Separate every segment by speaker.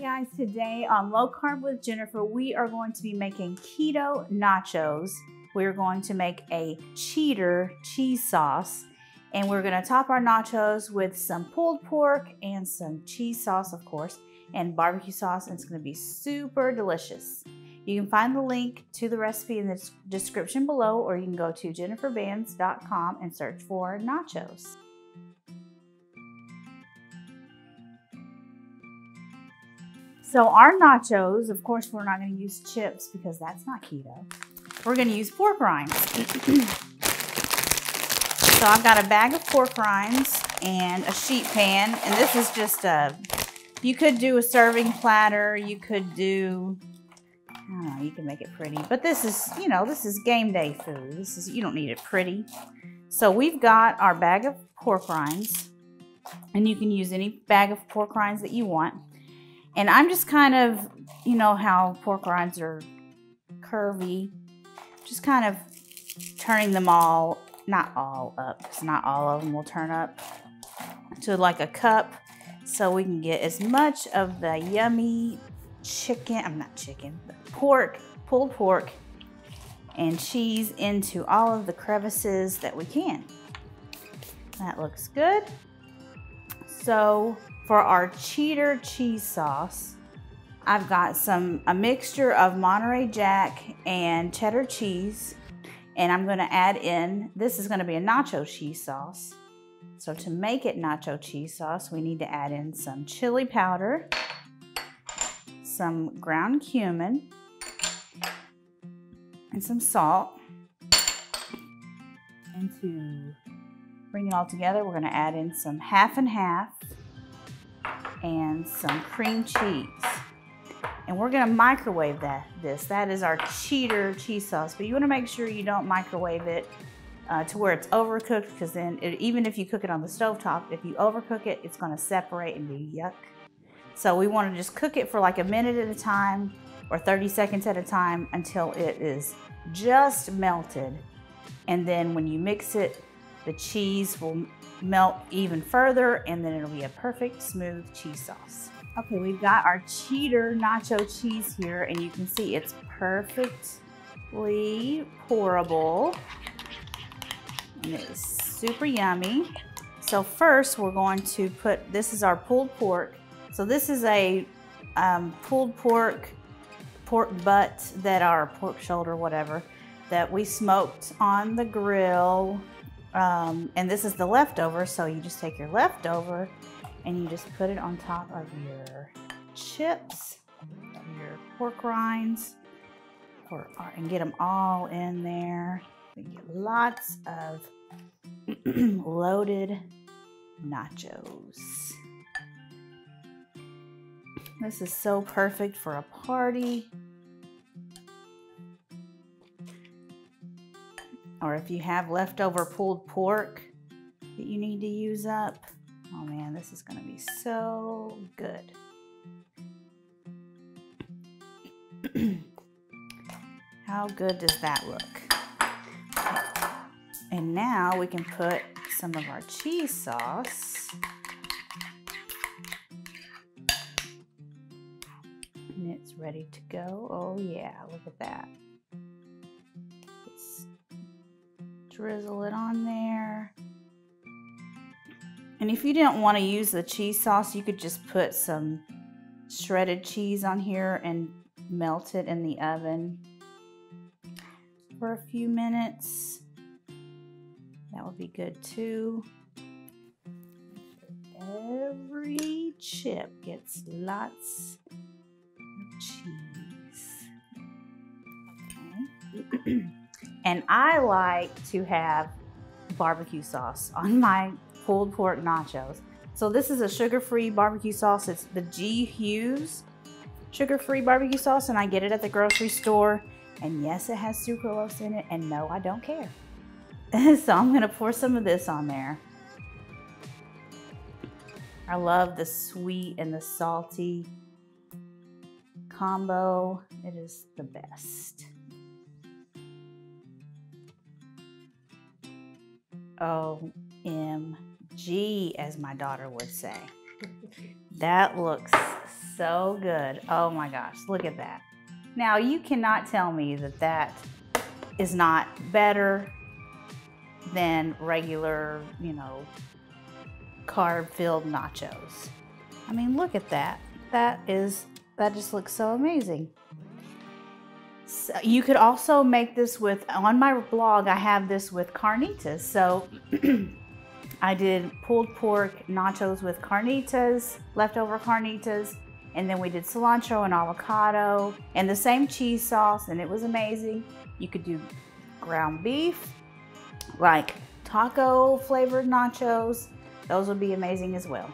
Speaker 1: guys, today on Low Carb with Jennifer, we are going to be making keto nachos. We're going to make a cheater cheese sauce, and we're going to top our nachos with some pulled pork and some cheese sauce, of course, and barbecue sauce, and it's going to be super delicious. You can find the link to the recipe in the description below, or you can go to jenniferbands.com and search for nachos. So our nachos, of course, we're not going to use chips because that's not keto. We're going to use pork rinds. So I've got a bag of pork rinds and a sheet pan, and this is just you could do a serving platter, you could do, I don't know, you can make it pretty, but this is, you know, this is game day food. This is, you don't need it pretty. So we've got our bag of pork rinds, and you can use any bag of pork rinds that you want. And I'm just kind of, you know how pork rinds are curvy, just kind of turning them all, not all up, because not all of them will turn up, to like a cup, so we can get as much of the yummy pork, pulled pork, and cheese into all of the crevices that we can. That looks good. So for our cheater cheese sauce, I've got a mixture of Monterey Jack and cheddar cheese, and I'm going to add in, this is going to be a nacho cheese sauce. So to make it nacho cheese sauce, we need to add in some chili powder, some ground cumin, and some salt. And to bring it all together, we're going to add in some half and half and some cream cheese. And we're going to microwave this. That is our cheater cheese sauce, but you want to make sure you don't microwave it to where it's overcooked, because then even if you cook it on the stovetop, if you overcook it, it's going to separate and be yuck. So we want to just cook it for like a minute at a time or 30 seconds at a time until it is just melted. And then when you mix it, the cheese will melt even further, and then it'll be a perfect smooth cheese sauce. Okay, we've got our cheater nacho cheese here, and you can see it's perfectly pourable, and it is super yummy. So first we're going to put, this is our pulled pork. So this is a pulled pork butt pork shoulder, whatever, that we smoked on the grill. And this is the leftover, so you just take your leftover and you just put it on top of your chips, your pork rinds, and get them all in there. You get lots of loaded nachos. This is so perfect for a party, or if you have leftover pulled pork that you need to use up. Oh man, this is going to be so good. How good does that look? And now we can put some of our cheese sauce. And it's ready to go. Oh yeah, look at that. Just drizzle it on there. And if you didn't want to use the cheese sauce, you could just put some shredded cheese on here and melt it in the oven for a few minutes. That would be good too. Every chip gets lots of cheese. Okay. And I like to have barbecue sauce on my pulled pork nachos. So this is a sugar-free barbecue sauce. It's the G. Hughes sugar-free barbecue sauce, and I get it at the grocery store. And yes, it has sucralose in it, and no, I don't care. So I'm gonna pour some of this on there. I love the sweet and the salty combo. It is the best. OMG, as my daughter would say. That looks so good. Oh my gosh, look at that. Now you cannot tell me that that is not better than regular, you know, carb-filled nachos. I mean, look at that. That just looks so amazing. So you could also make this with, on my blog, I have this with carnitas. So I did pulled pork nachos with carnitas, leftover carnitas, and then we did cilantro and avocado and the same cheese sauce, and it was amazing. You could do ground beef, like taco flavored nachos. Those would be amazing as well.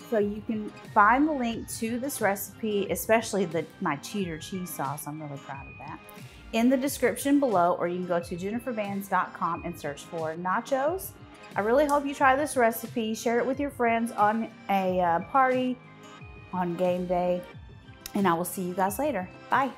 Speaker 1: So you can find the link to this recipe, especially my cheddar cheese sauce. I'm really proud of that, in the description below, or you can go to jenniferbands.com and search for nachos. I really hope you try this recipe. Share it with your friends on a party, on game day, and I will see you guys later. Bye.